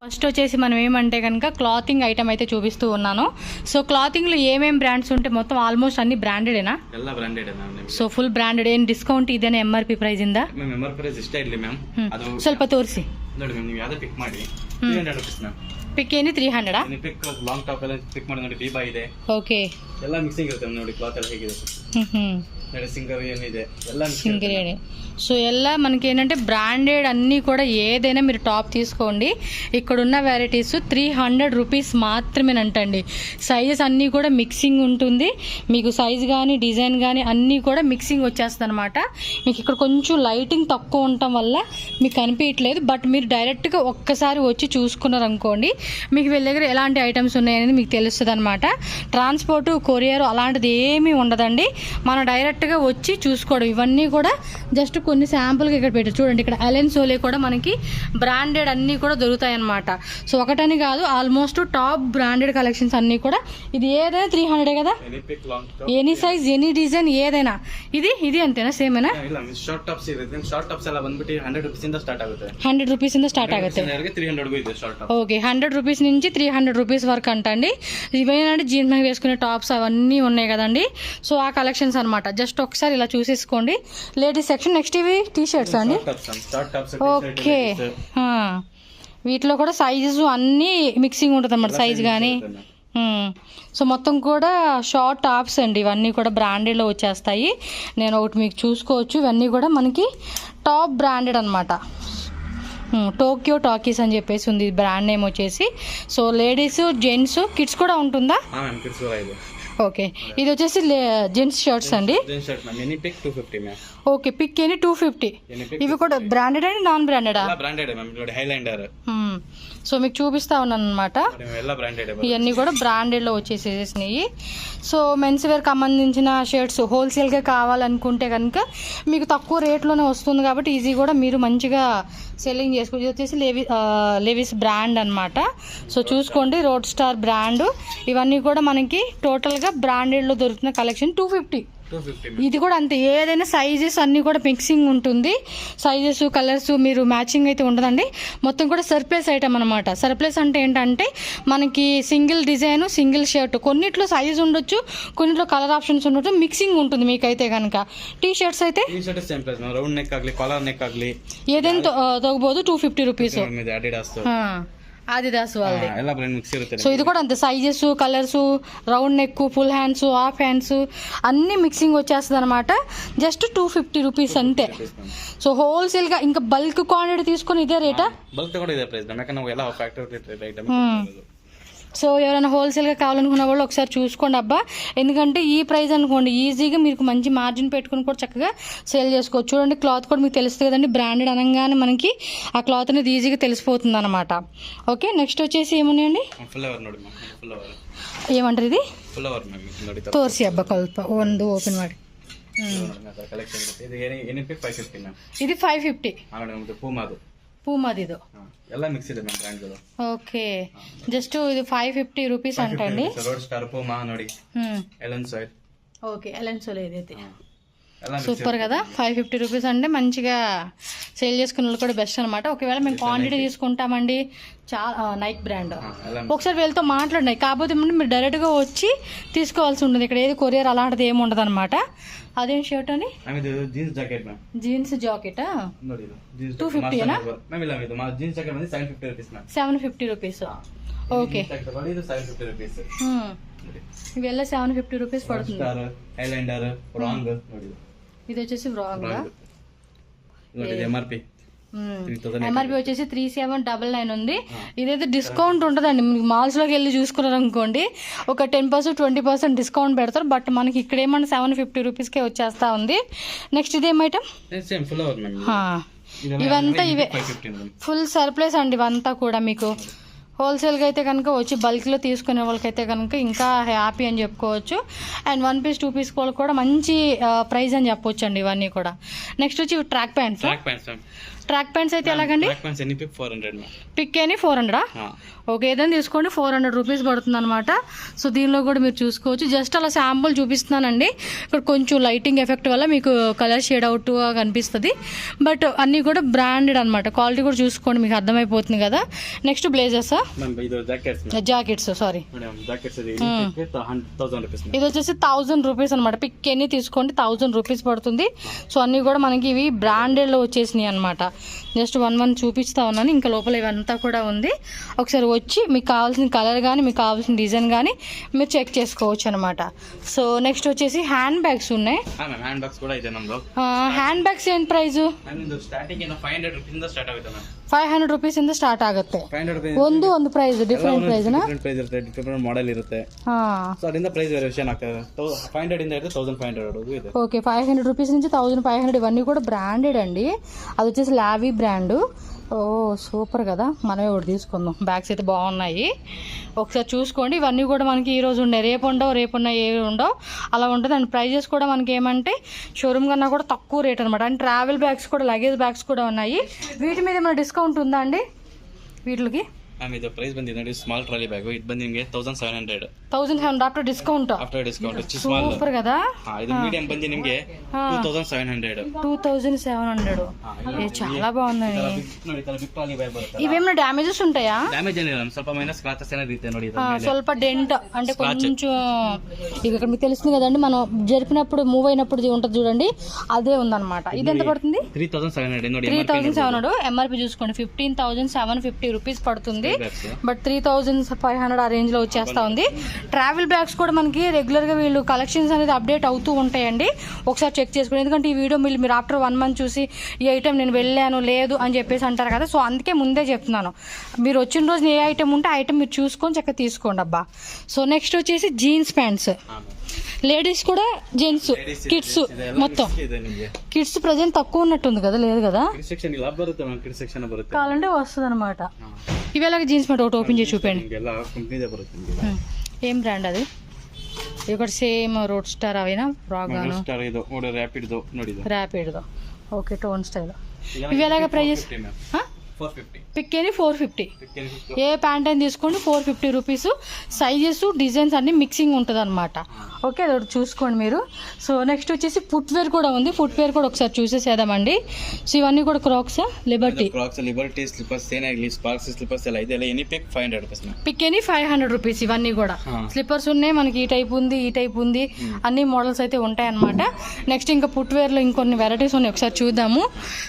First వచ్చేసి మనం ఏమంటే కనుక క్లాతింగ్ ఐటమ్ అయితే చూపిస్తూ ఉన్నాను. సో క్లాతింగ్ లో ఏమేం బ్రాండ్స్ ఉంటే మొత్తం ఆల్మోస్ట్ అన్ని బ్రాండెడేనా? ಎಲ್ಲ branded ma'am. So full branded. ಏನು ಡಿಸ್ಕೌಂಟ್ ಇದೇನೆ MRP ಪ್ರೈಸ್ ಇಂದ? ಮ್ಯಾಮ್ MRP ಪ್ರೈಸ್ ಇಷ್ಟ ಇರಲಿ ಮ್ಯಾಮ್. ಅದು ಸ್ವಲ್ಪ ತೋರಿಸಿ ನೋಡಿ ಮ್ಯಾಮ್. ನೀವು ಯಾವ್ದು ಪಿಕ್ ಮಾಡಿ 300 ರೂಪೀಸ್ ಮ್ಯಾಮ್. ಪಿಕ್ ಏನು 300? ನೀವು ಪಿಕ್ ಲಾಂಗ್ ಟಾಪ್ ಎಲ್ಲ ಪಿಕ್ ಮಾಡಿ ನೋಡಿ. ಬೀಬಾ ಇದೆ. ಓಕೆ. ಎಲ್ಲ ಮಿಕ್ಸಿಂಗ್ ಇರುತ್ತೆ ನೋಡಿ. ಕ್ಲಾತ್ ಎಲ್ಲ ಹೇಗಿದೆ ನೋಡಿ. సింగర్ ఏనిదే ಎಲ್ಲ సింగరేణి. సో ఎలా మనకి ఏంటంటే బ్రాండెడ్ అన్నీ కూడా ఏదైనా మీరు టాప్ తీసుకోండి. ఇక్కడున్న వెరైటీస్ 300 రూపీస్ మాత్రమేనంటండి. సైజెస్ అన్నీ కూడా మిక్సింగ్ ఉంటుంది. మీకు సైజ్ కానీ డిజైన్ కానీ అన్నీ కూడా మిక్సింగ్ వచ్చేస్తుంది అనమాట. మీకు ఇక్కడ కొంచెం లైటింగ్ తక్కువ ఉండటం వల్ల మీకు కనిపించట్లేదు. బట్ మీరు డైరెక్ట్గా ఒక్కసారి వచ్చి చూసుకున్నారనుకోండి మీకు వీళ్ళ దగ్గర ఎలాంటి ఐటమ్స్ ఉన్నాయనేది మీకు తెలుస్తుంది అనమాట. ట్రాన్స్పోర్ట్ కొరియర్ అలాంటిది ఏమీ ఉండదండి. మనం డైరెక్ట్గా వచ్చి చూసుకోవడం. ఇవన్నీ కూడా జస్ట్ కొన్ని శాంపుల్గా ఇక్కడ పెట్టారు చూడండి. ఇక్కడ అలెన్ సోలే కూడా మనకి బ్రాండెడ్ అన్నీ కూడా దొరుకుతాయి అనమాట. సో ఒకటని కాదు, ఆల్మోస్ట్ టాప్ బ్రాండెడ్ కలెక్షన్స్ అన్నీ కూడా. ఇది ఏదైనా 300 కదా? ఎనీ సైజ్ ఎనీ డిజైన్ ఏదైనా. ఇది అంతేనా? సేమేనా? ಶಾರ್ಟ್ ಟಾಪ್ಸ್ ಇದೆ. ಶಾರ್ಟ್ ಟಾಪ್ಸ್ ಎಲ್ಲ ಬಂದ್ಬಿಟ್ಟು 100 ರೂಪೀಸ್ ಇಂದ ಸ್ಟಾರ್ಟ್ ಆಗುತ್ತೆ. 100 ರೂಪೀಸ್ ಇಂದ ಸ್ಟಾರ್ಟ್ ಆಗುತ್ತೆ. 300 ಇದೆ ಶಾರ್ಟ್ ಟಾಪ್. ఓకే, 100 రూపీస్ నుంచి 300 రూపీస్ వరకు అంటండి. ఇవేనంటే జీన్స్ మీద వేసుకునే టాప్స్ అవన్నీ ఉన్నాయి కదండి. సో ఆ కలెక్షన్స్ అనమాట. జస్ట్ ఒకసారి ఇలా చూసేసుకోండి. Ladies section. నెక్స్ట్ ఇవి టీ షర్ట్స్ అండి. ఓకే, వీటిలో కూడా సైజెస్ అన్నీ మిక్సింగ్ ఉంటుంది అన్నమాట. సైజ్ కానీ. సో మొత్తం కూడా షార్ట్ టాప్స్ అండి. ఇవన్నీ కూడా బ్రాండెడ్లో వచ్చేస్తాయి. నేను ఒకటి మీకు చూసుకోవచ్చు. ఇవన్నీ కూడా మనకి టాప్ బ్రాండెడ్ అనమాట. టోక్యో టాకీస్ అని చెప్పేసి ఉంది బ్రాండ్ నేమ్ వచ్చేసి. సో లేడీస్ జెంట్స్ కిడ్స్ కూడా ఉంటుందా? ఓకే, ఇది వచ్చేసి జెంట్స్ షర్ట్స్ అండి. Okay, pick any 250. ఇవి కూడా బ్రాండెడ్ అండి నాన్ బ్రాండెడా? సో మీకు చూపిస్తా ఉన్నాను అనమాట. ఇవన్నీ కూడా బ్రాండెడ్లో వచ్చేసేసినాయి. సో మెన్స్ వేర్కి సంబంధించిన షర్ట్స్ హోల్సేల్గా కావాలనుకుంటే కనుక మీకు తక్కువ రేట్లోనే వస్తుంది కాబట్టి ఈజీ కూడా మీరు మంచిగా సెల్లింగ్ చేసుకోవచ్చు. ఇది వచ్చేసి లెవిస్ బ్రాండ్ అనమాట. సో చూసుకోండి, రోడ్ స్టార్ బ్రాండ్. ఇవన్నీ కూడా మనకి టోటల్గా బ్రాండెడ్లో దొరుకుతున్న కలెక్షన్ 250. ఇది కూడా అంతే. ఏదైనా సైజెస్ అన్నీ కూడా మిక్సింగ్ ఉంటుంది. సైజెస్ కలర్స్ మీరు మ్యాచింగ్ అయితే ఉండదండి. మొత్తం కూడా సర్ప్లస్ ఐటమ్ అనమాట. సర్ప్లస్ అంటే ఏంటంటే మనకి సింగిల్ డిజైన్ సింగిల్ షర్ట్. కొన్నిట్లో సైజ్ ఉండొచ్చు, కొన్నిట్లో కలర్ ఆప్షన్స్ ఉండొచ్చు. మిక్సింగ్ ఉంటుంది మీకైతే కనుక. టీ షర్ట్స్ అయితే ఏదైనా తగ్గబోదు 250 రూపీస్. ఆదిదాస్ వాళ్ళది. సో ఇది కూడా అంతే. Sizes colours round neck full hands half hands అన్ని మిక్సింగ్ వచ్చేస్తుంది అనమాట. జస్ట్ 250 రూపీస్ అంతే. సో హోల్సేల్ గా ఇంకా బల్క్ క్వాంటిటీ తీసుకొని ఇదే రేటా? సో ఎవరైనా హోల్సేల్గా కావాలనుకున్న వాళ్ళు ఒకసారి చూసుకోండి అబ్బా. ఎందుకంటే ఈ ప్రైస్ అనుకోండి ఈజీగా మీకు మంచి మార్జిన్ పెట్టుకుని కూడా చక్కగా సేల్ చేసుకోవచ్చు. చూడండి, క్లాత్ కూడా మీకు తెలుస్తుంది కదండి. బ్రాండెడ్ అనగానే మనకి ఆ క్లాత్ అనేది ఈజీగా తెలిసిపోతుంది అనమాట. ఓకే, నెక్స్ట్ వచ్చేసి ఏమున్నాయండి? ఏమంటారు ఇది? తోర్సి అబ్బా కొಲ್ಪ ಒಂದು ఓపెన్ ಮಾಡಿ. ఇది 550. పూమాది ఇది. ಎಲ್ಲ ಮಿಕ್ಸ್ ಇದೆ ಮ್ಯಾಮ್ ಬ್ರಾಂಡ್ ಗಳು. ಓಕೆ, ಜಸ್ಟ್ ಇದು 550 రూపీస్ అంటండి. రోడ్ స్టార్ పూమా ನೋಡಿ. Allen Solly. Okay, Allen Solly ఏదైతే సూపర్ కదా. 550 రూపీస్ అంటే మంచిగా సేల్ చేసుకున్న వాళ్ళు కూడా బెస్ట్ అనమాట. ఒకవేళ మేము క్వాంటిటీ తీసుకుంటామండి, చాలా నైక్ బ్రాండ్. ఒకసారి వీళ్ళతో మాట్లాడినాయి. కాకపోతే మీరు డైరెక్ట్గా వచ్చి తీసుకోవాల్సి ఉంటుంది. ఇక్కడ ఏది కొరియర్ అలాంటిది ఏమి ఉండదు అనమాట. అదేం షర్ట్ అని? Jeans jacket. Jeans jacket 250 750 rupees. Okay, ఇವೆಲ್ಲ 750 రూపీస్ పడుతుంది. ఇది వచ్చేసి ఎంఆర్పి వచ్చేసి 3799 ఉంది. ఇదైతే డిస్కౌంట్ ఉంటుందండి. మీకు మాల్స్లోకి వెళ్ళి చూసుకున్నారు అనుకోండి ఒక 10% 20% డిస్కౌంట్ పెడతారు. బట్ మనకి ఇక్కడ ఏమన్నా 750 రూపీస్కే వచ్చేస్తా ఉంది. నెక్స్ట్ ఇదేం ఐటమ్? ఇవంతా ఇవే ఫుల్ సర్ప్లస్ అండి. ఇవంతా కూడా మీకు హోల్సేల్గా అయితే కనుక వచ్చి బల్క్లో తీసుకునే వాళ్ళకైతే కనుక ఇంకా హ్యాపీ అని చెప్పుకోవచ్చు. అండ్ 1 పీస్ 2 పీస్ కూడా మంచి ప్రైస్ అని చెప్పొచ్చు అండి ఇవన్నీ కూడా. నెక్స్ట్ వచ్చి ట్రాక్ ప్యాంట్స్. ట్రాక్ ప్యాంట్స్ అయితే ఎలాగండి? ట్రాక్ ప్యాంట్స్ ఎన్ని పిక్ 400 మ్యామ్. పిక్ అని 400. ఓకే, ఏదైనా తీసుకోండి 400 రూపీస్ పడుతుంది అనమాట. సో దీనిలో కూడా మీరు చూసుకోవచ్చు. జస్ట్ అలా శాంపుల్ చూపిస్తున్నానండి. ఇక్కడ కొంచెం లైటింగ్ ఎఫెక్ట్ వల్ల మీకు కలర్ షేడ్ అవుట్గా కనిపిస్తుంది. బట్ అన్నీ కూడా బ్రాండెడ్ అనమాట. క్వాలిటీ కూడా చూసుకోండి, మీకు అర్థమైపోతుంది కదా. నెక్స్ట్ బ్లేజర్సా? జాకెట్స్ సారీ, ఇది వచ్చేసి 1000 రూపీస్ అనమాట. పిక్ ఎన్ని తీసుకోండి 1000 రూపీస్ పడుతుంది. సో అన్నీ కూడా మనకి ఇవి బ్రాండెడ్లో వచ్చేసినాయి అనమాట. జస్ట్ వన్ చూపిస్తా ఉన్నాను. ఇంకా లోపల ఇవంతా కూడా ఉంది. ఒకసారి వచ్చి మీకు కావాల్సిన కలర్ కానీ మీకు కావాల్సిన డిజైన్ కానీ మీరు చెక్ చేసుకోవచ్చు అనమాట. సో నెక్స్ట్ వచ్చేసి హ్యాండ్ బ్యాగ్స్ ఉన్నాయి. హ్యాండ్ బ్యాగ్స్ కూడా ಇದೆ ನಮ್ಮದು. హ్యాంಡ್ ಬ್ಯಾಗ್ಸ್ ಏನು ಪ್ರೈಸ್? ನಮ್ಮದು ಸ್ಟಾರ್ಟಿಂಗ್ 500 ರೂಪಾಯಿಂದ ಸ್ಟಾರ್ಟ್ ಆಗುತ್ತೆ ಮ್ಯಾಮ್. 500 ರೂಪೀಸಿಂದ ಸ್ಟಾರ್ಟ್ ಆಗುತ್ತೆ. ಒಂದು ಪ್ರೈಸ್ ಡಿಫರೆಂಟ್ ಪ್ರೈಸ್ ನಾ? ಡಿಫರೆಂಟ್ ಪ್ರೈಸ್ ಇರುತ್ತೆ, ಡಿಫರೆಂಟ್ ಮಾಡೆಲ್ ಇರುತ್ತೆ. ಸೊ ಅದರಿಂದ ಪ್ರೈಸ್ ವೇರಿಯೇಷನ್ ಆಗ್ತದೆ. 500 ಇಂದ ಇರುತ್ತೆ 1500 ವರೆಗೂ ಇದೆ. ఓకే, 500 రూపీస్ నుంచి 1500 ఇవన్నీ కూడా బ్రాండెడ్ అండి. అది వచ్చేసి లావీ బ్రాండ్. ఓ సూపర్ కదా, మనమే ఒకటి తీసుకుందాం. బ్యాగ్స్ అయితే బాగున్నాయి, ఒకసారి చూసుకోండి. ఇవన్నీ కూడా మనకి ఈ రోజు ఉండే, రేపు ఉన్నాయి ఏవి ఉండవు, అలా ఉంటుంది. అండ్ ప్రైజెస్ కూడా మనకి ఏమంటే షోరూమ్ కన్నా కూడా తక్కువ రేట్ అనమాట. అండ్ ట్రావెల్ బ్యాగ్స్ కూడా, లగేజ్ బ్యాగ్స్ కూడా ఉన్నాయి. వీటి మీద ఏమైనా డిస్కౌంట్ ఉందా అండి వీటికి? ಇದು ಪ್ರೈಸ್ ಬಂದಿದೆ ನೋಡಿ, ಸ್ಮಾಲ್ ಟ್ರಾಲಿ ಬ್ಯಾಗ್ ಇದು ಬಂದು ನಿಮಗೆ 1700 ಆಫ್ಟರ್ ಡಿಸ್ಕೌಂಟ್. ಸೂಪರ್ కదా. ಇದು ಮೀಡಿಯಂ ಬಂದು ನಿಮಗೆ 2700. చాలా బాగుందండి. ನೋಡಿ ತರ ಬಿಗ್ ಟ್ರಾಲಿ ಬ್ಯಾಗ್ ಬರುತ್ತೆ. ఇవేమైనా డ్యామేజెస్ ఉంటాయా? డ్యామేజ్ ఏನಿಲ್ಲ, ಸ್ವಲ್ಪ మైనస్ స్క్రాచెస్ ఏనే ఇರುತ್ತೆ ನೋಡಿ. ಸ್ವಲ್ಪ డెంట్ అంటే కొంచెం ఇక్కడ మీకు తెలుస్తుంది కదండి, మనం జరిపినప్పుడు మూవ్ అయినప్పుడు ఉంటుంది చూడండి, అదే ఉందన్నమాట. ఇది ఎంత పడుతుంది? 3700 ನೋಡಿ. 3700 ఎంఆర్పి చూసుకోండి. 15,750 రూపీస్ పడుతుంది. బట్ 3,500 ఆ రేంజ్ లో వచ్చేస్తా ఉంది. ట్రావెల్ బ్యాగ్స్ కూడా మనకి రెగ్యులర్ గా వీళ్ళు కలెక్షన్స్ అనేది అప్డేట్ అవుతూ ఉంటాయండి. ఒకసారి చెక్ చేసుకోండి. ఎందుకంటే ఈ వీడియో మీరు ఆఫ్టర్ 1 మంత్ చూసి ఈ ఐటమ్ నేను వెళ్ళాను లేదు అని చెప్పేసి అంటారు కదా. సో అందుకే ముందే చెప్తున్నాను, మీరు వచ్చిన రోజు ఏ ఐటమ్ ఉంటే ఆ ఐటమ్ మీరు చూసుకొని చక్కగా తీసుకోండి అబ్బా. సో నెక్స్ట్ వచ్చేసి జీన్స్ ప్యాంట్స్, లేడీస్ కూడా జెంట్స్ కిడ్స్ మొత్తం. కిడ్స్ ప్రజెంట్ తక్కువ ఉన్నట్టుంది కదా, లేదు కదా, కావాలంటే వస్తుంది అనమాట. ఇవి ఎలాగ జీన్స్ ప్యాంట్ ఒకటి ఓపెన్ చేసి చూపండి. ఏం బ్రాండ్ అది? ఇక్కడ సేమ్ రోడ్ స్టార్ అవేనా? ర్యాపిడ్దో. Okay, tone style. ఇవి ఎలాగ ప్రైజెస్? పిక్ అని 450. ఏ ప్యాంట్ అయినా తీసుకోండి 450 రూపీస్. సైజెస్ డిజైన్స్ అన్ని మిక్సింగ్ ఉంటుంది అనమాట. ఓకే, అది చూసుకోండి మీరు. సో నెక్స్ట్ వచ్చేసి ఫుట్వేర్ కూడా ఉంది. ఫుట్వేర్ కూడా ఒకసారి చూసేసేద్దామండి. సో ఇవన్నీ కూడా క్రాక్స్, లిబర్టీ స్లిప్పర్స్ ఏనాగ్లి స్పార్క్స్ స్లిప్పర్స్ ఎలా ఇదే ఎనీ పిక్ 500 రూపీస్. పిక్ అని 500 రూపీస్. ఇవన్నీ కూడా స్లిప్పర్స్ ఉన్నాయి మనకి. ఈ టైప్ ఉంది, ఈ టైప్ ఉంది, అన్ని మోడల్స్ అయితే ఉంటాయి అనమాట. నెక్స్ట్ ఇంకా ఫుట్వేర్లో ఇంకొన్ని వెరైటీస్ ఉన్నాయి, ఒకసారి చూద్దాము.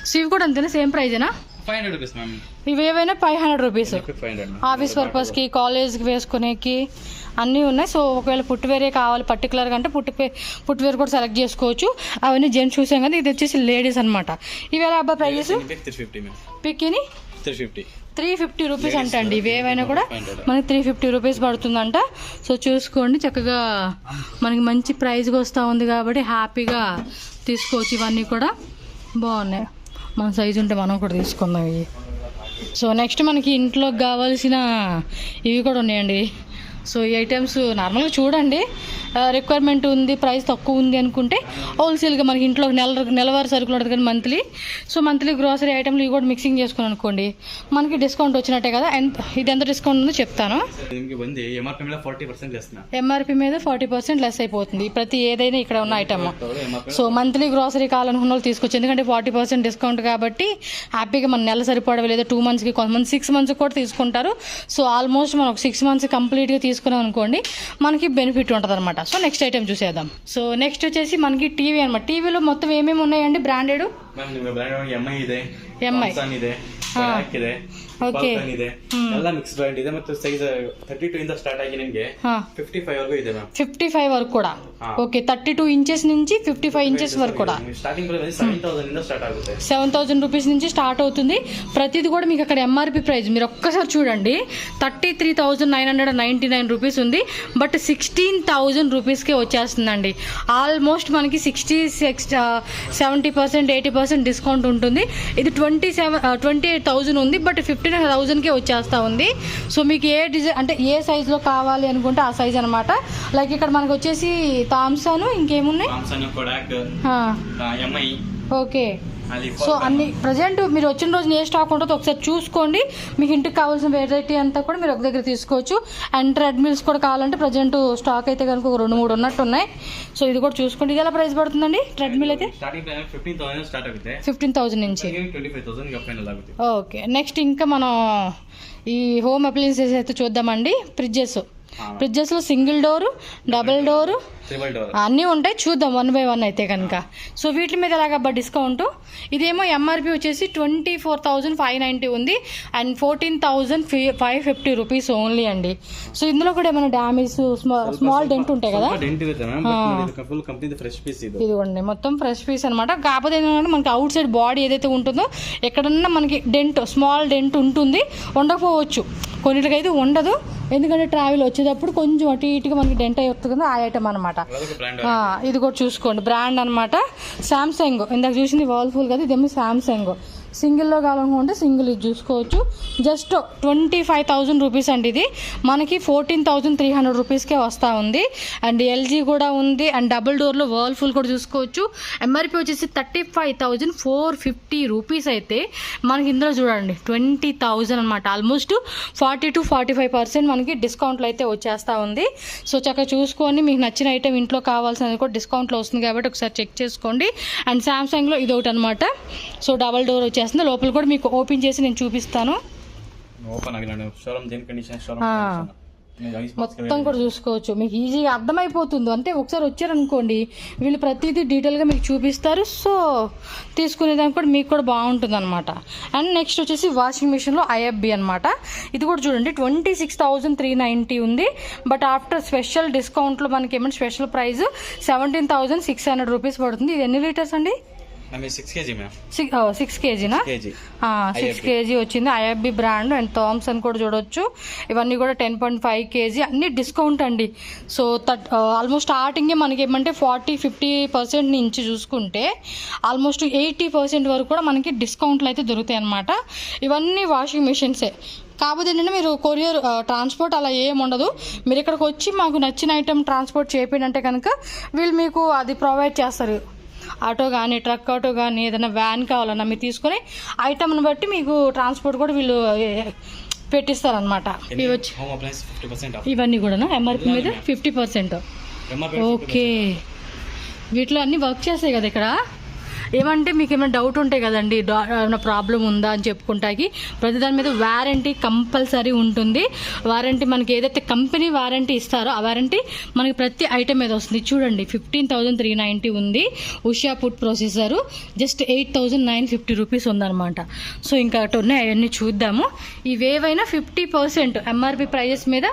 సో ఇవి కూడా అంతేనా, సేమ్ ప్రైజేనా? 500 rupees ma'am. ఇవి ఏవైనా 500 రూపీస్. ఆఫీస్ పర్పస్కి, కాలేజ్కి వేసుకునేకి అన్నీ ఉన్నాయి. సో ఒకవేళ ఫుట్వేరే కావాలి పర్టికులర్గా అంటే ఫుట్వేర్ కూడా సెలెక్ట్ చేసుకోవచ్చు. అవన్నీ జెంట్స్ చూసాం కదా, ఇది వచ్చేసి లేడీస్ అనమాట. ఇవి ఎలా అబ్బా ప్రైజెస్? పిక్కిని 350 రూపీస్ అంట అండి. ఇవి ఏవైనా కూడా మనకి 350 రూపీస్ పడుతుందంట. సో చూసుకోండి, చక్కగా మనకి మంచి ప్రైస్గా వస్తూ ఉంది కాబట్టి హ్యాపీగా తీసుకోవచ్చు. ఇవన్నీ కూడా బాగున్నాయి, మన సైజు ఉంటే మనం కూడా తీసుకుందాం ఇవి. సో నెక్స్ట్ మనకి ఇంట్లోకి కావాల్సిన ఇవి కూడా ఉన్నాయండి. సో ఈ ఐటమ్స్ నార్మల్గా చూడండి, రిక్వైర్మెంట్ ఉంది, ప్రైస్ తక్కువ ఉంది అనుకుంటే హోల్సేల్గా మనకి ఇంట్లో నెలవారీ సరుకులు ఉంటుంది కానీ మంత్లీ. సో మంత్లీ గ్రోసరీ ఐటమ్లు ఇవి కూడా మిక్సింగ్ చేసుకుని అనుకోండి, మనకి డిస్కౌంట్ వచ్చినట్టే కదా. ఇది ఎంత డిస్కౌంట్ ఉందో చెప్తాను. ఎంఆర్పి మీద 40% లెస్ అయిపోతుంది ప్రతి ఏదైనా ఇక్కడ ఉన్న ఐటమ్. సో మంత్లీ గ్రోసరీ కావాలనుకున్న వాళ్ళు తీసుకోవచ్చు, ఎందుకంటే 40% డిస్కౌంట్ కాబట్టి హ్యాపీగా మన నెల సరిపడవి లేదా 2 మంత్స్కి, కొంతమంది 6 మంత్స్ కూడా తీసుకుంటారు. సో ఆల్మోస్ట్ మనం ఒక 6 మంత్స్ కంప్లీట్గా తీసుకున్నాం అనుకోండి, మనకి బెనిఫిట్ ఉంటుంది అనమాట. సో నెక్స్ట్ ఐటమ్ చూసేద్దాం. సో నెక్స్ట్ వచ్చేసి మనకి టీవీ అనమాట. టీవీలో మొత్తం ఏమేమి ఉన్నాయండి బ్రాండెడ్? ఎంఐ ಇದೆ, ಓಕೆ ಇದೆ, ಎಲ್ಲ ಮಿಕ್ಸ್ ಬ್ರ್ಯಾಂಡ್ ಇದೆ. ಮತ್ತು ಸೈಜ್ 32 ಇಂದ ಸ್ಟಾರ್ಟ್ ಆಗಿ ನಿಮಗೆ 55 ವರೆಗೂ ಇದೆ ಮ್ಯಾಮ್. 55 వరకు కూడా. ఓకే, 32 ఇంచెస్ నుంచి 55 ఇంచెస్ వరకు కూడా. స్టార్టింగ్ ప్రైస్ 7000 ఇంద స్టార్ట్ అవుతుంది. 7000 రూపీస్ నుంచి స్టార్ట్ అవుతుంది. ప్రతిది కూడా మీకు అక్కడ ఎంఆర్పి ప్రైస్ మీరు ఒక్కసారి చూడండి, 33,999 రూపీస్ ఉంది. బట్ 16,000 రూపీస్కే వచ్చేస్తుందండి. ఆల్మోస్ట్ మనకి 70% 80% డిస్కౌంట్ ఉంటుంది. ఇది 28,000 ఉంది, బట్ 15,000కే వచ్చేస్తా ఉంది. సో మీకు ఏ డిజైన్ అంటే ఏ సైజులో కావాలి అనుకుంటే ఆ సైజ్ అనమాట. లైక్ ఇక్కడ మనకు వచ్చేసి థామ్సన్, ఇంకేమున్నాయి, ఓకే, సో అన్ని ప్రజెంట్ మీరు వచ్చిన రోజు ఏ స్టాక్ ఉంటుందో ఒకసారి చూసుకోండి. మీకు ఇంటికి కావాల్సిన వెరైటీ అంతా కూడా మీరు ఒక దగ్గర తీసుకోవచ్చు. అండ్ ట్రెడ్మిల్స్ కూడా కావాలంటే ప్రజెంట్ స్టాక్ అయితే కనుక ఒక 2-3 ఉన్నట్టు ఉన్నాయి. సో ఇది కూడా చూసుకోండి. ఇది ఎలా ప్రైస్ పడుతుందండి ట్రెడ్మిల్ అయితే? 15,000 నుంచి. ఓకే, నెక్స్ట్ ఇంకా మనం ఈ హోమ్ అప్లయన్సెస్ అయితే చూద్దామండి. ఫ్రిడ్జెస్లో సింగిల్ డోరు, డబుల్ డోరు అన్నీ ఉంటాయి. చూద్దాం 1 by 1 అయితే కనుక. సో వీటి మీద ఎలాగబ్బా డిస్కౌంట్? ఇదేమో ఎంఆర్పి వచ్చేసి 24,590 ఉంది అండ్ 14,550 రూపీస్ ఓన్లీ అండి. సో ఇందులో కూడా ఏమైనా డ్యామేజ్ స్మాల్ డెంట్ ఉంటాయి కదా, ఇదిగోండి మొత్తం ఫ్రెష్ పీస్ అనమాట. కాకపోతే ఏంటంటే మనకి అవుట్ సైడ్ బాడీ ఏదైతే ఉంటుందో ఎక్కడన్నా మనకి స్మాల్ డెంట్ ఉంటుంది, ఉండకపోవచ్చు. కొన్నిటికైతే ఉండదు, ఎందుకంటే ట్రావెల్ వచ్చేటప్పుడు కొంచెం అటు ఇటుగా మనకి డెంట్ అయి వస్తుంది కదా, ఆ ఐటమ్ అనమాట. ఇది కూడా చూసుకోండి, బ్రాండ్ అనమాట. శాంసంగ్ ఇందాక చూసింది వర్ల్పూల్ కదా, ఇదేమో శాంసంగ్. సింగిల్లో కావాలనుకుంటే సింగిల్ ఇది చూసుకోవచ్చు. జస్ట్ 25,000 రూపీస్ అండి. ఇది మనకి 14,300 రూపీస్కే వస్తూ ఉంది. అండ్ ఎల్జీ కూడా ఉంది. అండ్ డబుల్ డోర్లో వర్ల్పూల్ కూడా చూసుకోవచ్చు. ఎంఆర్పి వచ్చేసి 35,450 రూపీస్ అయితే మనకి ఇందులో చూడండి 20,000 అనమాట. ఆల్మోస్ట్ 40-45% మనకి డిస్కౌంట్లో అయితే వచ్చేస్తూ ఉంది. సో చక్కగా చూసుకొని మీకు నచ్చిన ఐటెం ఇంట్లో కావాల్సినది కూడా డిస్కౌంట్లో వస్తుంది కాబట్టి ఒకసారి చెక్ చేసుకోండి. అండ్ శాంసంగ్లో ఇది ఒకటి అనమాట. సో డబల్ డోర్ వచ్చేస్తుంది. లోపల కూడా మీకు ఓపెన్ చేసి నేను చూపిస్తాను. మొత్తం కూడా చూసుకోవచ్చు, మీకు ఈజీగా అర్థమైపోతుంది. అంటే ఒకసారి వచ్చారనుకోండి వీళ్ళు ప్రతిదీ డీటెయిల్గా మీకు చూపిస్తారు. సో తీసుకునేదానికి కూడా మీకు కూడా బాగుంటుంది అనమాట. అండ్ నెక్స్ట్ వచ్చేసి వాషింగ్ మిషన్లో ఐఎఫ్బి అనమాట. ఇది కూడా చూడండి 26,390 ఉంది. బట్ ఆఫ్టర్ స్పెషల్ డిస్కౌంట్లో మనకి ఏమంటే స్పెషల్ ప్రైస్ 17,600 రూపీస్ పడుతుంది. ఇది ఎన్ని లీటర్స్ అండి? 6 kg మ్యామ్. 6 kgనా? 6 kg వచ్చింది. IFB brand. అండ్ థామ్సన్ కూడా చూడొచ్చు. ఇవన్నీ కూడా 10.5 kg అన్ని డిస్కౌంట్ అండి. సో ఆల్మోస్ట్ స్టార్టింగే మనకి ఏమంటే 40-50% నుంచి చూసుకుంటే ఆల్మోస్ట్ 80% వరకు కూడా మనకి డిస్కౌంట్లు అయితే దొరుకుతాయి అనమాట. ఇవన్నీ వాషింగ్ మిషన్సే. కాకపోతే ఏంటంటే మీరు కొరియర్ ట్రాన్స్పోర్ట్ అలా ఏమి ఉండదు. మీరు ఇక్కడికి వచ్చి మాకు నచ్చిన ఐటెం ట్రాన్స్పోర్ట్ చేయండి అంటే వీళ్ళు మీకు అది ప్రొవైడ్ చేస్తారు. ఆటో కానీ ట్రక్ ఆటో కానీ ఏదైనా వ్యాన్ కావాలన్నా మీరు తీసుకొని ఐటమ్ని బట్టి మీకు ట్రాన్స్పోర్ట్ కూడా వీళ్ళు పెట్టిస్తారనమాట. ఇవి వచ్చి ఇవన్నీ కూడా ఎంఆర్పి మీద 50%. ఓకే, వీటిలో అన్నీ వర్క్ చేస్తాయి కదా. ఇక్కడ ఏమంటే మీకు ఏమైనా డౌట్ ఉంటాయి కదండి, ఏమైనా ప్రాబ్లం ఉందా అని చెప్పుకుంటాకి ప్రతి దాని మీద వారంటీ కంపల్సరీ ఉంటుంది. వారంటీ మనకి ఏదైతే కంపెనీ వారంటీ ఇస్తారో ఆ వారంటీ మనకి ప్రతి ఐటమ్ మీద వస్తుంది. చూడండి 15,390 ఉంది. Usha food processor just 8,950 rupees ఉందన్నమాట. సో ఇంకా అటు ఉన్నాయి, అవన్నీ చూద్దాము. ఇవేవైనా 50% ఎంఆర్పి ప్రైజెస్ మీద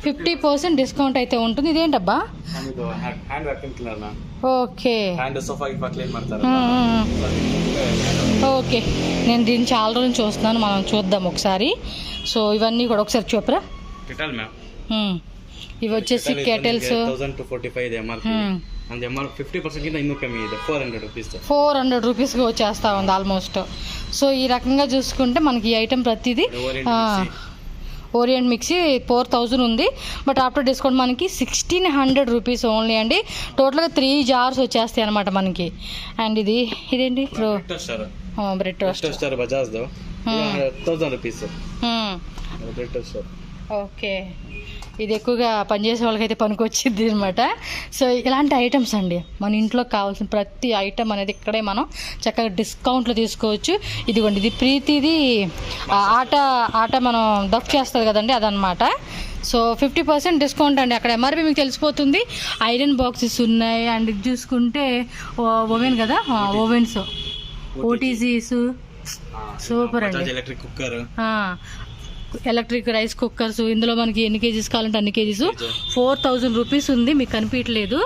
50% డిస్కౌంట్ అయితే ఉంటుంది. ఇదేంటబ్బా? ఓకే ఓకే, నేను దీన్ని చాలా రోజులు చూస్తున్నాను, మనం చూద్దాం ఒకసారి. సో ఇవన్నీ కూడా ఒకసారి చూపరా. ఇవి వచ్చేసి కెటిల్స్ 400 రూపీస్కి వచ్చేస్తా ఉంది ఆల్మోస్ట్. సో ఈ రకంగా చూసుకుంటే మనకి ఈ ఐటెం ప్రతిదీ ఓరియంట్ మిక్సీ 4,000 ఉంది. బట్ ఆఫ్టర్ డిస్కౌంట్ మనకి 1,600 రూపీస్ ఓన్లీ అండి. టోటల్గా 3 జార్స్ వచ్చేస్తాయి అనమాట మనకి. అండ్ ఇదేంటి bread toaster Bajaj 1000 rupees. Okay, ఇది ఎక్కువగా పనిచేసే వాళ్ళకైతే పనికొచ్చింది అనమాట. సో ఇలాంటి ఐటమ్స్ అండి మన ఇంట్లో కావాల్సిన ప్రతి ఐటమ్ అనేది ఇక్కడే మనం చక్కగా డిస్కౌంట్లో తీసుకోవచ్చు. ఇదిగోండి, ఇది ప్రీతిది ఆట మనం దఫ్ చేస్తుంది కదండి, అదనమాట. సో 50% డిస్కౌంట్ అండి. అక్కడ ఎంఆర్పి మీకు తెలిసిపోతుంది. ఐరన్ బాక్సెస్ ఉన్నాయి. అండ్ ఇది చూసుకుంటే ఓవెన్ కదా, ఓవెన్స్, ఓటీజీస్ సూపర్ అండి. Electric rice cookers. ఇందులో మనకి ఎన్ని కేజీస్ కావాలంటే అన్ని కేజీస్. 4,000 రూపీస్ ఉంది, మీకు కనిపించలేదు.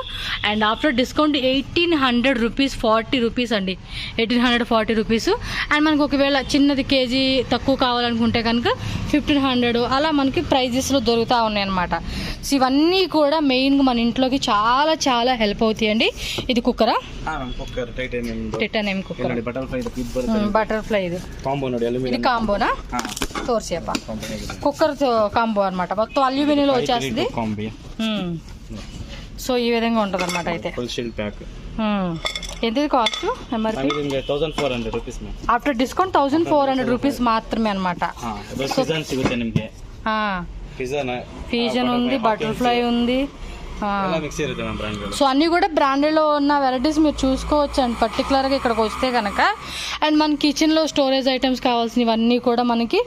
And after discount 1,800 rupees, 40 rupees అండి. 1,840 రూపీస్. అండ్ మనకు ఒకవేళ చిన్నది కేజీ తక్కువ కావాలనుకుంటే కనుక 1,500 అలా మనకి ప్రైజెస్లో దొరుకుతూ ఉన్నాయి అనమాట. సో ఇవన్నీ కూడా మెయిన్గా మన ఇంట్లోకి చాలా చాలా హెల్ప్ అవుతాయండి. ఇది కుక్కరా? Titanium cooker, butterfly. ఇది కాంబోనా? తోర్సేపా కుక్కర్ కాంబో అనమాట. మొత్తం అల్యూమినియంలో వచ్చేస్తుంది. సో ఈ విధంగా ఉంటుంది అనమాట. అయితే ఎంత cost MRP? 1400 rupees ma'am. After discount 1400 rupees ಮಾತ್ರమే ಅన్నమాట. ಪಿಜನ್ ಸಿಗುತ್ತೆ ನಿಮಗೆ. పిజన్ ఉంది, బటర్ఫ్లై ఉంది. మిక్స్ ఇರುತ್ತೆ మ్యామ్ బ్రాండ్. సో అన్నీ కూడా బ్రాండెడ్లో ఉన్న వెరైటీస్ మీరు చూసుకోవచ్చు అండి పర్టికులర్గా ఇక్కడికి వస్తే కనుక. అండ్ మన కిచెన్లో స్టోరేజ్ ఐటమ్స్ కావాల్సినవన్నీ కూడా మనకి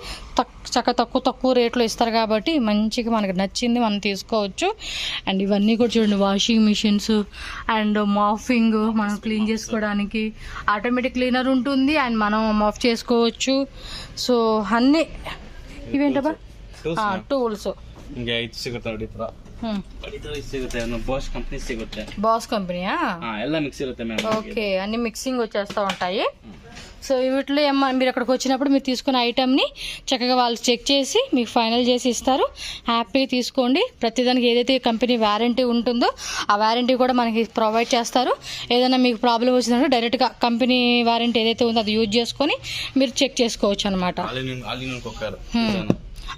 తక్కువ రేట్లో ఇస్తారు కాబట్టి మంచిగా మనకి నచ్చింది మనం తీసుకోవచ్చు. అండ్ ఇవన్నీ కూడా చూడండి, వాషింగ్ మిషన్స్ అండ్ మాఫింగ్, మనం క్లీన్ చేసుకోవడానికి ఆటోమేటిక్ క్లీనర్ ఉంటుంది అండ్ మనం మాఫ్ చేసుకోవచ్చు. సో అన్నీ ఇవేంటబ్బా ಟೂಲ್ಸ್. ಹಿಂಗೆ ಇದು ಸಿಗುತ್ತೆ ನೋಡಿ ಇದು ಸಿಗುತ್ತೆ ಬಾಸ್ ಕಂಪನಿ ಸಿಗುತ್ತೆ. బాస్ కంపెనీయా? ಎಲ್ಲ ಮಿಕ್ಸ್ ఇರುತ್ತೆ మ్యామ్. ఓకే, అన్ని మిక్సింగ్ వచ్చేస్తూ ఉంటాయి. సో వీటిలో మీరు అక్కడికి వచ్చినప్పుడు మీరు తీసుకున్న ఐటమ్ని చక్కగా వాళ్ళు చెక్ చేసి మీకు ఫైనల్ చేసి ఇస్తారు. హ్యాపీగా తీసుకోండి. ప్రతిదానికి ఏదైతే కంపెనీ వారంటీ ఉంటుందో ఆ వారంటీ కూడా మనకి ప్రొవైడ్ చేస్తారు. ఏదైనా మీకు ప్రాబ్లం వచ్చిందంటే డైరెక్ట్గా కంపెనీ వారంటీ ఏదైతే ఉందో అది యూజ్ చేసుకొని మీరు చెక్ చేసుకోవచ్చు అనమాట.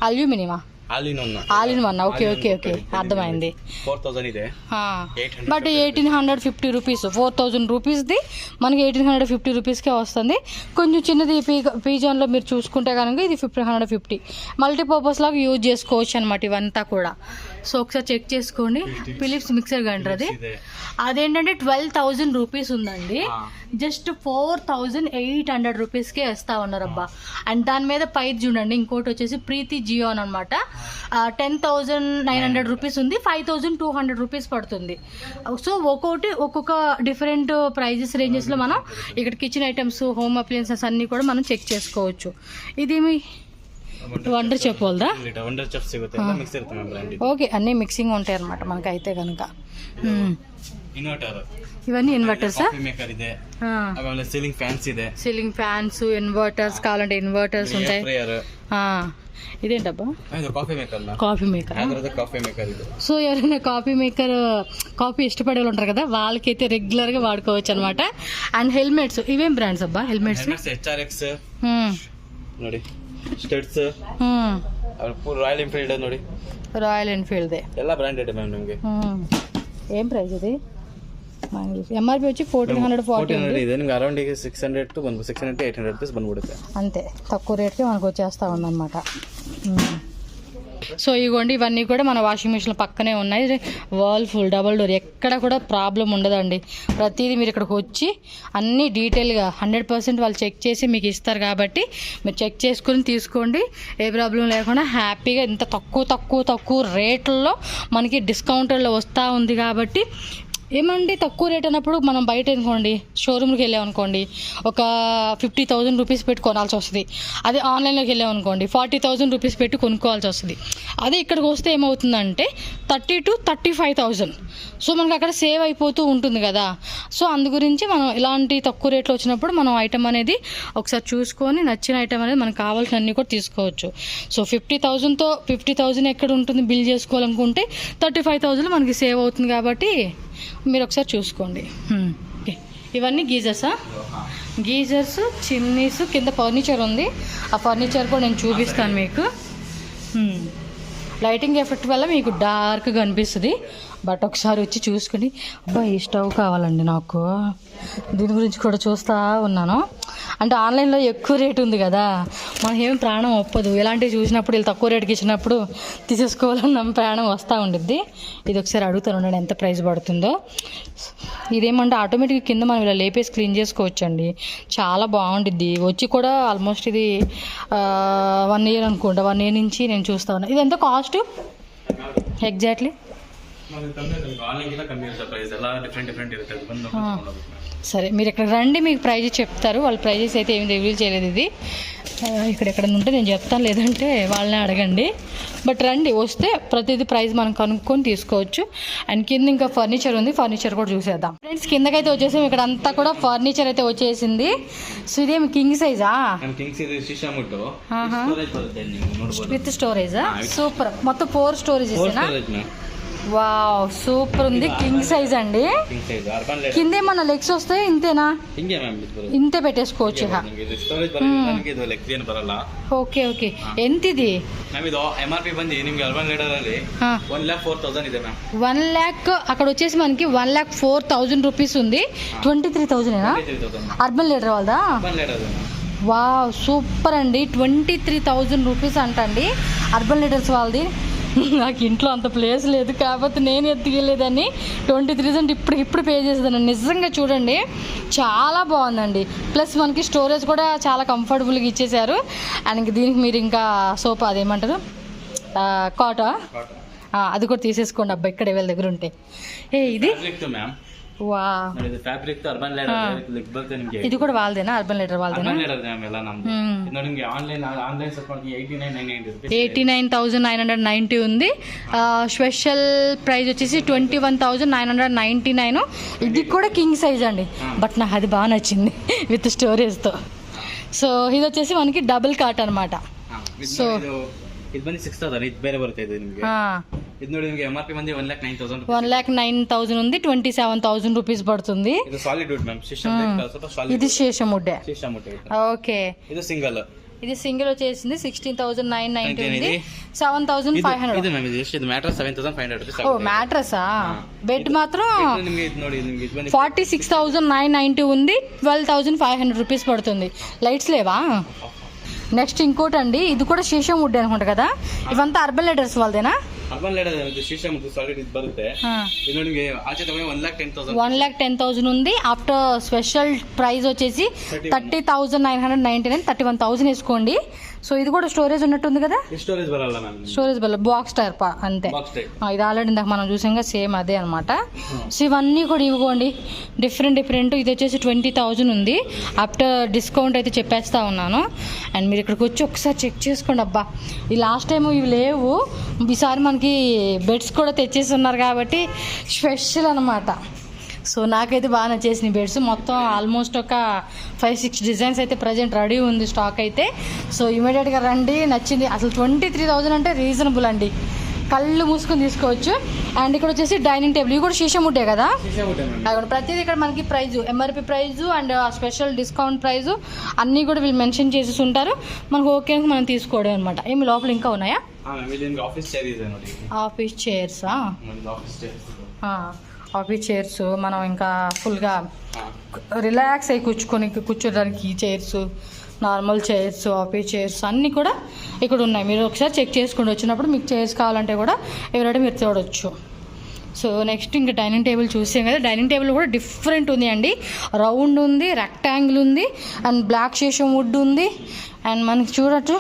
అల్యూమినియమా? All in one. Okay okay okay, అర్థమైంది. 4000 ಇದೆ. బట్ 1850 రూపీస్, 4000 రూపీస్ది మనకి 1850 రూపీస్కే వస్తుంది. కొంచెం చిన్నది పీజాన్లో మీరు చూసుకుంటే కనుక ఇది 1550. మల్టీపర్పస్ లాగా యూజ్ చేసుకోవచ్చు అనమాట ఇవంతా కూడా. సో ఒకసారి చెక్ చేసుకోండి. ఫిలిప్స్ మిక్సర్ గ్రైండర్ అదేంటంటే 12,000 రూపీస్ ఉందండి. జస్ట్ 4,800 రూపీస్కే వేస్తా ఉన్నారు అబ్బా. అండ్ దాని మీద పైది చూడండి, ఇంకోటి వచ్చేసి ప్రీతి జియోన్ అనమాట. 10,900 రూపీస్ ఉంది, 5,200 రూపీస్ పడుతుంది. సో ఒక్కొక్క డిఫరెంట్ ప్రైజెస్ రేంజెస్లో మనం ఇక్కడ కిచెన్ ఐటమ్స్, హోమ్ అప్లయన్సెస్ అన్నీ కూడా మనం చెక్ చేసుకోవచ్చు. ఇదేమి వండర్ చెప్పోల్దా? ఓకే, అన్నీ మిక్సింగ్ ఉంటాయి అనమాట మనకైతే కనుక. ఇవన్నీ ఇన్వర్టర్సా? సీలింగ్ ఫ్యాన్స్ ಇದೆ. సీలింగ్ ఫ్యాన్స్, ఇన్వర్టర్స్ కావాలంటే ఇన్వర్టర్స్ ఉంటాయి. ఇదేంటబ్బా? Coffee maker. సో ఎవరైనా కాఫీ ఇష్టపడే వాళ్ళు ఉంటారు కదా, వాళ్ళకైతే రెగ్యులర్ గా వాడుకోవచ్చు అనమాట. అండ్ హెల్మెట్స్, ఇవేం బ్రాండ్స్ అబ్బా హెల్మెట్స్? ನೋಡಿ ಸ್ಟೆಡ್ಸ್, ರಾಯಲ್ ಎನ್ಫೀಲ್ಡ್ ನೋಡಿ, ರಾಯಲ್ ಎನ್ಫೀಲ್ಡ್ ಎಲ್ಲ ಬ್ರಾಂಡೆಡ್ ಮ್ಯಾಮ್ ನಿಮಗೆ. ఏం ప్రైస్ ఇది? ఎంఆర్పి వచ్చి 1440 ಇದೆ. ನಿಮ್ಗೆ ಅರೌಂಡ್ 600 to 800 రూపీస్ ಬಂದ್ಬಿಡುತ್ತೆ. అంతే, తక్కువ రేట్కి మనకు వచ్చేస్తా ఉందన్నమాట. సో ఇవ్వండి, ఇవన్నీ కూడా మన వాషింగ్ మిషన్ పక్కనే ఉన్నాయి. వర్ల్ఫుల్ డబల్ డోర్, ఎక్కడ కూడా ప్రాబ్లం ఉండదండి. ప్రతిదీ మీరు ఇక్కడికి వచ్చి అన్నీ డీటెయిల్గా 100% వాళ్ళు చెక్ చేసి మీకు ఇస్తారు కాబట్టి మీరు చెక్ చేసుకుని తీసుకోండి. ఏ ప్రాబ్లం లేకుండా హ్యాపీగా ఇంత తక్కువ రేట్లలో మనకి డిస్కౌంట్లో వస్తూ ఉంది కాబట్టి. ఏమండి తక్కువ రేట్ అన్నప్పుడు మనం బయట అనుకోండి షోరూమ్కి వెళ్ళామనుకోండి ఒక 50,000 రూపీస్ పెట్టి కొనాల్సి వస్తుంది. అదే ఆన్లైన్లోకి వెళ్ళామనుకోండి 40,000 రూపీస్ పెట్టి కొనుక్కోవాల్సి వస్తుంది. అదే ఇక్కడికి వస్తే ఏమవుతుందంటే 30,000 to 35,000. సో మనకు అక్కడ సేవ్ అయిపోతూ ఉంటుంది కదా. సో అందు గురించి మనం ఇలాంటి తక్కువ రేట్లో వచ్చినప్పుడు మనం ఐటమ్ అనేది ఒకసారి చూసుకొని నచ్చిన ఐటమ్ అనేది మనకు కావాల్సిన అన్నీ కూడా తీసుకోవచ్చు. సో 50,000 ఎక్కడ ఉంటుంది బిల్ చేసుకోవాలనుకుంటే 35,000 మనకి సేవ్ అవుతుంది కాబట్టి మీరు ఒకసారి చూసుకోండి. ఇవన్నీ గీజర్స్, చిమ్నీస్, కింద ఫర్నిచర్ ఉంది. ఆ ఫర్నిచర్ కూడా నేను చూపిస్తాను మీకు. లైటింగ్ ఎఫెక్ట్ వల్ల మీకు డార్క్గా అనిపిస్తుంది. బట్ ఒకసారి వచ్చి చూసుకుని అబ్బా ఈ స్టవ్ కావాలండి నాకు, దీని గురించి కూడా చూస్తూ ఉన్నాను. అంటే ఆన్లైన్లో ఎక్కువ రేట్ ఉంది కదా, మనకేం ప్రాణం ఒప్పదు. ఇలాంటివి చూసినప్పుడు వీళ్ళు తక్కువ రేటుకి ఇచ్చినప్పుడు తీసేసుకోవాలన్న ప్రాణం వస్తూ ఉండిద్ది. ఇది ఒకసారి అడుగుతాను ఎంత ప్రైస్ పడుతుందో. ఇదేమంటే ఆటోమేటిక్గా కింద మనం ఇలా లేపేసి క్లీన్ చేసుకోవచ్చండి, చాలా బాగుండిద్ది. వచ్చి కూడా ఆల్మోస్ట్ ఇది 1 year అనుకుంటా, 1 year నుంచి నేను చూస్తా ఉన్నాను. ఇది ఎంత కాస్ట్ ఎగ్జాక్ట్లీ? సరే మీరు ఇక్కడ రండి, మీకు ప్రైజెస్ చెప్తారు. వాళ్ళ ప్రైజెస్ అయితే ఏమి రివీల్ చేయలేదు. ఇది ఇక్కడ ఉంటే నేను చెప్తాను, లేదంటే వాళ్ళనే అడగండి. బట్ రండి, వస్తే ప్రతిదీ ప్రైస్ మనం కనుక్కొని తీసుకోవచ్చు. అండ్ కింద ఇంకా ఫర్నిచర్ ఉంది, ఫర్నిచర్ కూడా చూసేద్దాం ఫ్రెండ్స్. కిందకైతే వచ్చేసాం, ఇక్కడ అంతా కూడా ఫర్నిచర్ అయితే వచ్చేసింది. సో ఇదేమి కింగ్ సైజా? విత్ స్టోరేజా? సూపర్. మొత్తం 4 స్టోరేజెస్. వావ్ సూపర్ ఉంది, కింగ్ సైజ్ అండి. King size urban ladder. కింద ఏమన్నా లెగ్స్ వస్తాయి ఇంతేనా? ఇంకే మ్యామ్ ఇంతే పెట్టేసుకోవచ్చు. ಇದು ಸ್ಟೋರೇಜ್ ಬರಲ್ಲ, ಇದು ಲೆಗ್ ಏನು ಬರಲ್ಲ. Okay okay. ఎంత ఇది ಮ್ಯಾಮ್? ಇದು MRP ಬಂದು ನಿಮಗೆ ಅರ್ಬನ್ ಲೇಡರ್ ಅಲ್ಲಿ 1,04,000 ಇದೆ ಮ್ಯಾಮ್. 1 lakh అక్కడ వచ్చేసి మనకి 1,04,000 రూపీస్ ఉంది. 23,000 అర్బన్ లీడర్ వాళ్ళదా? Urban Ladder. వావ్ సూపర్ అండి. 23,000 రూపీస్ అంటండి అర్బన్ లీడర్స్ వాళ్ళది. నాకు ఇంట్లో అంత ప్లేస్ లేదు కాబట్టి నేను ఎత్తుకెళ్ళేదాన్ని. 23,000 ఇప్పుడు పే చేసేదాన్ని. నిజంగా చూడండి చాలా బాగుందండి. ప్లస్ మనకి స్టోరేజ్ కూడా చాలా కంఫర్టబుల్గా ఇచ్చేసారు. అండ్ దీనికి మీరు ఇంకా సోఫా అదేమంటారు కాటా అది కూడా తీసేసుకోండి అబ్బా, ఇక్కడ వీళ్ళ దగ్గర ఉంటే. ఇది వా ఇది కూడా వాళ్ళదేనా? Urban leader వాళ్ళదేనా? 89,990 ఉంది. స్పెషల్ ప్రైస్ వచ్చేసి 21,999. ఇది కూడా కింగ్ సైజ్ అండి, బట్ నాకు అది బాగా నచ్చింది విత్ స్టోరేజ్తో. సో ఇది వచ్చేసి మనకి డబుల్ కాట్ అనమాట. సో ಇದು ಬಂದು 6,000 ಇದು ಬೇರೆ ಬರುತ್ತೆ. ಇದು ನಿಮಗೆ ಇದು ನೋಡಿ ನಿಮಗೆ MRP ಬಂದು 1,09,000 1,09,000 ఉంది. 27,000 రూపీస్ పడుతుంది. ಇದು ಸಾಲಿಡ್ ವುಡ್ ಮ್ಯಾಮ್. ಸ್ವಲ್ಪ ಸಾಲಿಡ್. ఇది శేషముడ్డే. ఓకే. ఇది సింగిల్. ఇది సింగిల్ వచ్చేసింది 16,990 ఉంది. 7,500. ఇది మ్యామ్ ఇది మ్యాట్రెస్ 7,500 రూపీస్. ఓ మ్యాట్రెసా? బెడ్ మాత్రం 46,990 ఉంది. 12,500 రూపీస్ పడుతుంది. లైట్స్ లేవా? నెక్స్ట్ ఇంకోటి అండి, ఇది కూడా శేషం వుడ్ అనుకుంటా కదా. ఇవంతా అర్బన్ లీడర్స్ వాళ్ళదేనా? ಅರ್ಬನ್ ಲೇಡರ್ ಶೀಶಮ್ ಸಾಲಿಡ್ ಇದು ಬರುತ್ತೆ. ಇದು ನಿಮಗೆ ಆಚೆ ತಗೊಂಡು 1,10,000 1,10,000 ఉంది. ఆఫ్టర్ స్పెషల్ ప్రైస్ వచ్చేసి 30,999, 31,000 వేసుకోండి. సో ఇది కూడా స్టోరేజ్ ఉన్నట్టుంది కదా? స్టోరేజ్ బరల్ల మ్యామ్. స్టోరేజ్ బల్ల బాక్స్ టైప్ అంతే. ఇది ఆల్రెడీ ఇందాక మనం చూసాం సేమ్ అదే అనమాట. సో ఇవన్నీ కూడా ఇవ్వండి డిఫరెంట్. ఇది వచ్చేసి 20,000 ఉంది. ఆఫ్టర్ డిస్కౌంట్ అయితే చెప్పేస్తా ఉన్నాను. అండ్ మీరు ఇక్కడికి వచ్చి ఒకసారి చెక్ చేసుకోండి. అబ్బా ఈ లాస్ట్ టైం ఇవి లేవు, ఈసారి మనకి బెడ్స్ కూడా తెచ్చేసి ఉన్నారు కాబట్టి స్పెషల్ అనమాట. సో నాకైతే బాగా నచ్చేసినాయి బెడ్స్. మొత్తం ఆల్మోస్ట్ ఒక 5-6 డిజైన్స్ అయితే ప్రజెంట్ రెడీ ఉంది స్టాక్ అయితే. సో ఇమీడియట్గా రండి, నచ్చింది. అసలు 23,000 అంటే రీజనబుల్ అండి, కళ్ళు మూసుకొని తీసుకోవచ్చు. అండ్ ఇక్కడ వచ్చేసి డైనింగ్ టేబుల్, ఇవి కూడా శీషం వుడ్డే కదా? అక్కడ ప్రతిదీ ఇక్కడ మనకి price MRP price and special discount price అన్నీ కూడా వీళ్ళు మెన్షన్ చేసి ఉంటారు. మనకు ఓకే మనం తీసుకోవడం అనమాట. ఏమి లోపల ఇంకా ఉన్నాయా? ఆఫీస్ చైర్సా? ఆఫీస్ చైర్స్ మనం ఇంకా ఫుల్గా రిలాక్స్ అయ్యి కూర్చోడానికి ఈ chairs, normal chairs, office chairs అన్నీ కూడా ఇక్కడ ఉన్నాయి. మీరు ఒకసారి చెక్ చేసుకుని వచ్చినప్పుడు మీకు చైర్స్ కావాలంటే కూడా ఎవరైనా మీరు చూడవచ్చు. సో నెక్స్ట్ ఇంకా డైనింగ్ టేబుల్ చూసాం కదా. డైనింగ్ టేబుల్ కూడా డిఫరెంట్ ఉంది అండి. రౌండ్ ఉంది, రెక్టాంగిల్ ఉంది, అండ్ బ్లాక్ శేషం వుడ్ ఉంది. అండ్ మనకి చూడొచ్చు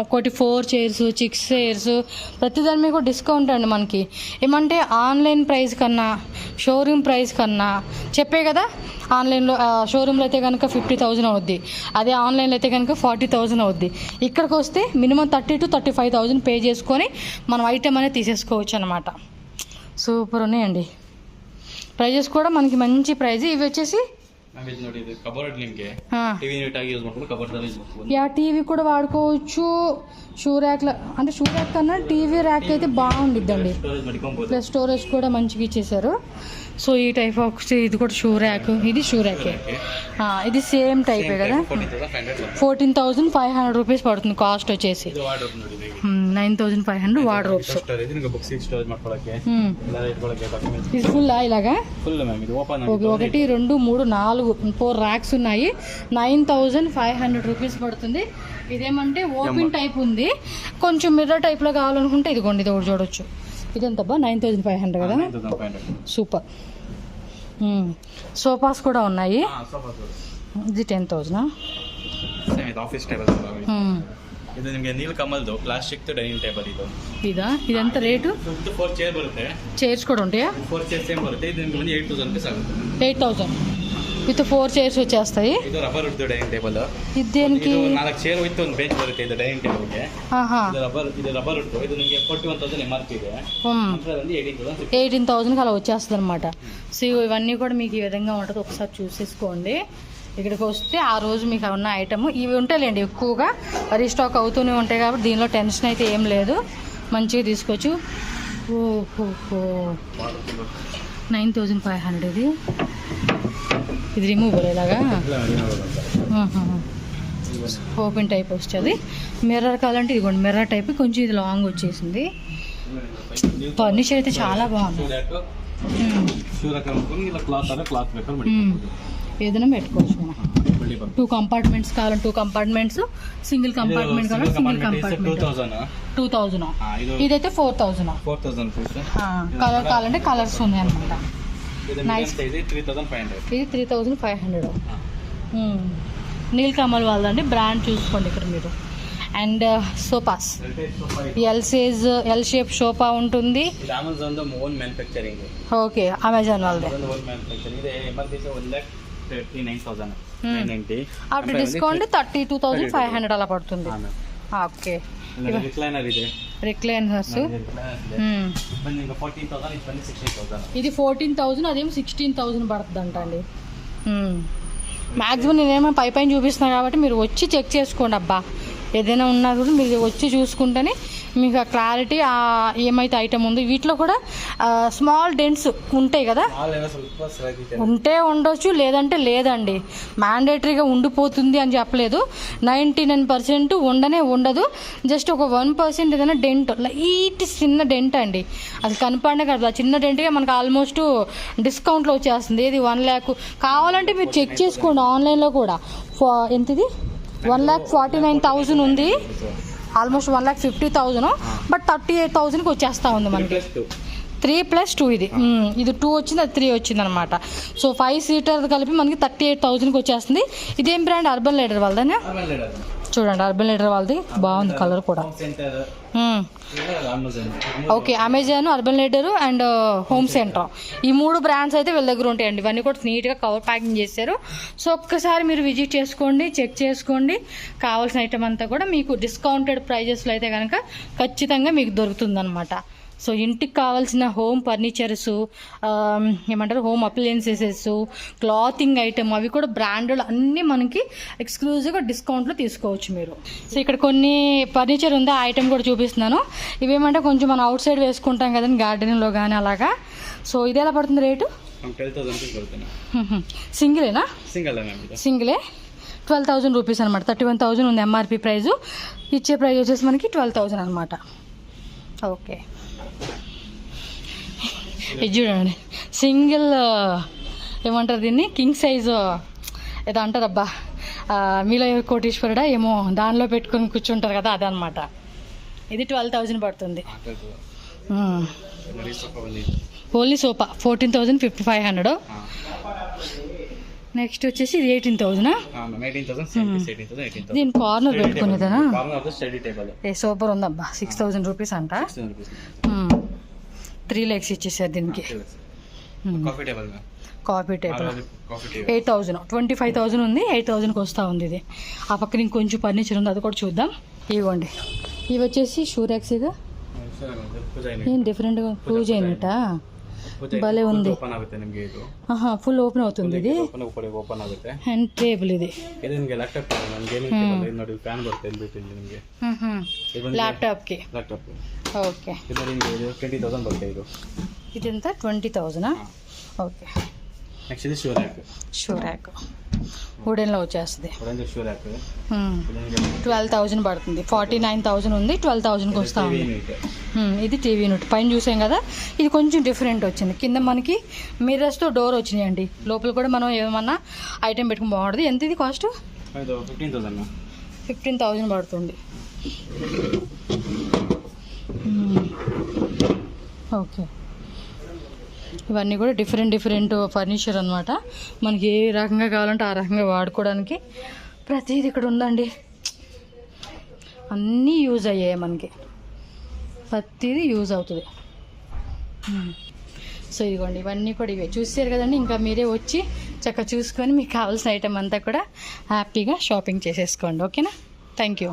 ఒకటి 4 చైర్స్, 6 చైర్స్, ప్రతి దాని మీద కూడా డిస్కౌంట్ అండి. మనకి ఏమంటే ఆన్లైన్ ప్రైస్ కన్నా షోరూమ్ ప్రైస్ కన్నా చెప్పే కదా, ఆన్లైన్లో షోరూంలో అయితే కనుక 50,000 అవుద్ది, అదే ఆన్లైన్లో అయితే కనుక 40,000 అవుద్ది. ఇక్కడికి వస్తే మినిమం 30,000 to 35,000 పే చేసుకొని మనం ఐటెం అనేది తీసేసుకోవచ్చు అనమాట. సూపర్ ఉన్నాయండి. ప్రైజెస్ కూడా మనకి మంచి ప్రైజ్. ఇవి వచ్చేసి టీవీ కూడా వాడుకోవచ్చు. షూ ర్యాక్ అంటే షూ ర్యాక్ కన్నా టీవీ ర్యాక్ అయితే బాగుండిద్దండి. ప్లస్ స్టోరేజ్ కూడా మంచిగా ఇచ్చేసారు. సో ఈ టైప్ ఆఫ్ ఇది కూడా షూ ర్యాక్, ఇది షూ ర్యాకే. ఇది సేమ్ టైపే కదా. 14,500 రూపీస్ పడుతుంది కాస్ట్ వచ్చేసి. 9,500 వార్డ్రోబ్స్. ఇది ఫుల్ ఇలాగా 1, 2, 3, 4 ర్యాక్స్ ఉన్నాయి. 9,500 రూపీస్ పడుతుంది. ఇదేమంటే ఓపెన్ టైప్ ఉంది. కొంచెం మిర్రర్ టైప్లో కావాలనుకుంటే ఇదిగోండి, ఇది ఒకటి చూడొచ్చు. ఇదంతబ్బా 9,500 కదా. సూపర్. సోఫాస్ కూడా ఉన్నాయి. ఇది 10,000. ಇದು ನಿಮಗೆ ನೀಲ್ ಕಮಲ್ದು ಪ್ಲಾಸ್ಟಿಕ್ ಡೈನಿಂಗ್ ಟೇಬಲ್ ಇದು. ಇದಂತ ರೇಟು? 4 ಚೇರ್ ಬರುತ್ತೆ. ಚೇರ್ಸ್ ಕೂಡ ఉంటాయా? 4 ಚೇರ್ಸ್ ಸೇಮ್ ಬರುತ್ತೆ. ಇದು ನಿಮಗೆ 8,000 ರೂಪಾಯಿ ಆಗುತ್ತೆ. 8,000 విత్ 4 చైర్స్ వచ్చేస్తాయి. ಇದು ರಬ್ಬರ್ ವುಡ್ ಡೈನಿಂಗ್ ಟೇಬಲ್. ಇದು దేనికి? 4 ಚೇರ್ ವಿತ್ ಒಂದು ಬೆಂಚ್ ಬರುತ್ತೆ ಇದು ಡೈನಿಂಗ್ ಟೇಬಲ್ಗೆ. ಇದು ರಬ್ಬರ್ ವುಡ್. ಇದು ನಿಮಗೆ 41,000 MRP ಇದೆ. 18,000 అలా వచ్చేస్తుంది అనమాట. సో ఇవన్నీ కూడా మీకు ఈ విధంగా ఉంటుంది. ఒకసారి చూసేసుకోండి. ఇక్కడికి వస్తే ఆ రోజు మీకు ఉన్న ఐటమ్ ఇవి ఉంటాయిలేండి, ఎక్కువగా రీస్టాక్ అవుతూనే ఉంటాయి కాబట్టి దీనిలో టెన్షన్ అయితే ఏం లేదు. మంచిగా తీసుకోవచ్చు. ఓహో 9500 ఇది రిమూవల్ ఇలాగా ఓపెన్ టైప్ వస్తుంది. మిర్రర్ కావాలంటే ఇదిగోండి మిర్రర్ టైప్, కొంచెం ఇది లాంగ్ వచ్చేసింది. ఫర్నిచర్ అయితే చాలా బాగుంది. ఏదైనా పెట్టుకోవచ్చు మనం. 2 కంపార్ట్మెంట్స్ కావాలంటే 2 కంపార్ట్మెంట్స్, సింగిల్ కంపార్ట్మెంట్ కావాలంటే సింగిల్ కంపార్ట్మెంట్ 2000. ఇదైతే 4000. కలర్ కావాలంటే కలర్స్ ఉన్నాయి అనమాట. ఇది 3500. నీల్ కమల్ వాళ్ళండి, బ్రాండ్ చూసుకోండి ఇక్కడ మీరు. And sofas L shape sofa ఉంటుంది. ఓకే, అమెజాన్ వాళ్ళది. ఆఫ్టర్ డిస్కౌంట్ 32,500 అలా పడుతుంది. ఓకే, రిక్లైనర్స్ ఇది 14,000, అదేమో 16,000 పడుతుంది అంట అండి. మ్యాక్సిమం నేనేమో పైన చూపిస్తున్నాను కాబట్టి మీరు వచ్చి చెక్ చేసుకోండి అబ్బా. ఏదైనా ఉన్నా కూడా మీరు వచ్చి చూసుకుంటేనే మీకు ఆ క్లారిటీ ఏమైతే ఐటమ్ ఉందో. వీటిలో కూడా స్మాల్ డెంట్స్ ఉంటాయి కదా, ఉంటే ఉండొచ్చు లేదంటే లేదండి. మ్యాండేటరీగా ఉండిపోతుంది అని చెప్పలేదు. 99% ఉండదు. జస్ట్ ఒక 1% ఏదైనా డెంట్, లైట్ చిన్న డెంట్ అండి, అది కనపడే కదా. చిన్న డెంట్గా మనకు ఆల్మోస్ట్ డిస్కౌంట్లో వచ్చేస్తుంది. ఇది 1 lakh. కావాలంటే మీరు చెక్ చేసుకోండి ఆన్లైన్లో కూడా. ఎంతది 1,49,000 ఉంది, ఆల్మోస్ట్ 1,50,000, బట్ 38,000కి వచ్చేస్తా ఉంది మనకి. 3+2 ఇది 2 వచ్చింది, అది 3 వచ్చింది అనమాట. సో 5 సీటర్ కలిపి మనకి 38,000కి వచ్చేస్తుంది. ఇదేం బ్రాండ్? అర్బన్ లీడర్ వాళ్ళదని చూడండి. అర్బన్ లీడర్ వాళ్ళది బాగుంది కలర్ కూడా. Okay, Amazon, urban leader and home centre, ఈ 3 బ్రాండ్స్ అయితే వీళ్ళ దగ్గర ఉంటాయండి. ఇవన్నీ కూడా నీట్గా కవర్ ప్యాకింగ్ చేశారు. సో ఒక్కసారి మీరు విజిట్ చేసుకోండి, చెక్ చేసుకోండి. కావాల్సిన ఐటమ్ అంతా కూడా మీకు డిస్కౌంటెడ్ ప్రైజెస్లో అయితే కనుక ఖచ్చితంగా మీకు దొరుకుతుందన్నమాట. సో ఇంటికి కావాల్సిన హోమ్ ఫర్నిచర్స్, ఏమంటారు హోమ్ అప్లయన్సెస్, క్లాతింగ్ ఐటమ్, అవి కూడా బ్రాండెడ్ అన్నీ మనకి ఎక్స్క్లూజివ్గా డిస్కౌంట్లో తీసుకోవచ్చు మీరు. సో ఇక్కడ కొన్ని ఫర్నిచర్ ఉంది, ఆ ఐటమ్ కూడా చూపిస్తున్నాను. ఇవేమంటే కొంచెం మనం అవుట్ సైడ్ వేసుకుంటాం కదండి, గార్డెన్లో కానీ అలాగా. సో ఇది ఎలా పడుతుంది రేటు? సింగిలేనా? సింగిలే 12,000 రూపీస్ అనమాట. 31,000 ఉంది ఎంఆర్పి ప్రైజు. ఇచ్చే ప్రైస్ వచ్చేసి మనకి 12,000 అనమాట. ఓకే, ఇది చూడండి సింగిల్, ఏమంటారు దీన్ని, కింగ్ సైజు ఏదో అంటారు అబ్బా, మీలో కోటీశ్వరుడా ఏమో దానిలో పెట్టుకొని కూర్చుంటారు కదా, అదనమాట. ఇది 12,000 పడుతుంది. Only sofa 14,500. నెక్స్ట్ వచ్చేసి ఇది 18,000. దీని కార్నర్ పెట్టుకునేదా? సూపర్ ఉందబ్బా. 6,000 రూపీస్ అంట. 3 lakhs ఇచ్చేసారు దీనికి. Coffee table 8,000. 25,000 ఉంది, 8,000కి వస్తూ ఉంది ఇది. ఆ పక్కన ఇంకొంచెం ఫర్నిచర్ ఉంది, అది కూడా చూద్దాం. ఇవ్వండి, ఇవి వచ్చేసి షూరాక్స్గా ఏం డిఫరెంట్గా పూజ అయినట్టా, భలే ఉంది. ఫుల్ ఓపెన్ అవుతుంది ఇది. అండ్ టేబుల్ ఇది ల్యాప్టాప్కి. ఓకే, ఇది ఎంత? 20,000. ఓకే, షూ ర్యాక్ వుడెన్లో వచ్చేస్తుంది. 12,000 పడుతుంది. 49,000 ఉంది, 12,000కి వస్తా ఉంది. ఇది టీవీ యూనిట్ పైన చూసాం కదా, ఇది కొంచెం డిఫరెంట్ వచ్చింది. కింద మనకి మిర్రర్స్తో డోర్ వచ్చినాయండి. లోపల కూడా మనం ఏమన్నా ఐటెం పెట్టుకుని బాగుంటుంది. ఎంత ఇది కాస్ట్? 15,000 పడుతుంది. ఓకే, ఇవన్నీ కూడా డిఫరెంట్ ఫర్నిచర్ అనమాట. మనకి ఏ రకంగా కావాలంటే ఆ రకంగా వాడుకోవడానికి ప్రతిదీ ఇక్కడ ఉందండి. అన్నీ యూజ్ అయ్యాయి మనకి, ప్రతిదీ యూజ్ అవుతుంది. సో ఇదిగోండి, ఇవన్నీ కూడా ఇవే చూసారు కదండి. ఇంకా మీరే వచ్చి చక్కగా చూసుకొని మీకు కావాల్సిన ఐటమ్ అంతా కూడా హ్యాపీగా షాపింగ్ చేసేసుకోండి. ఓకేనా? Thank you.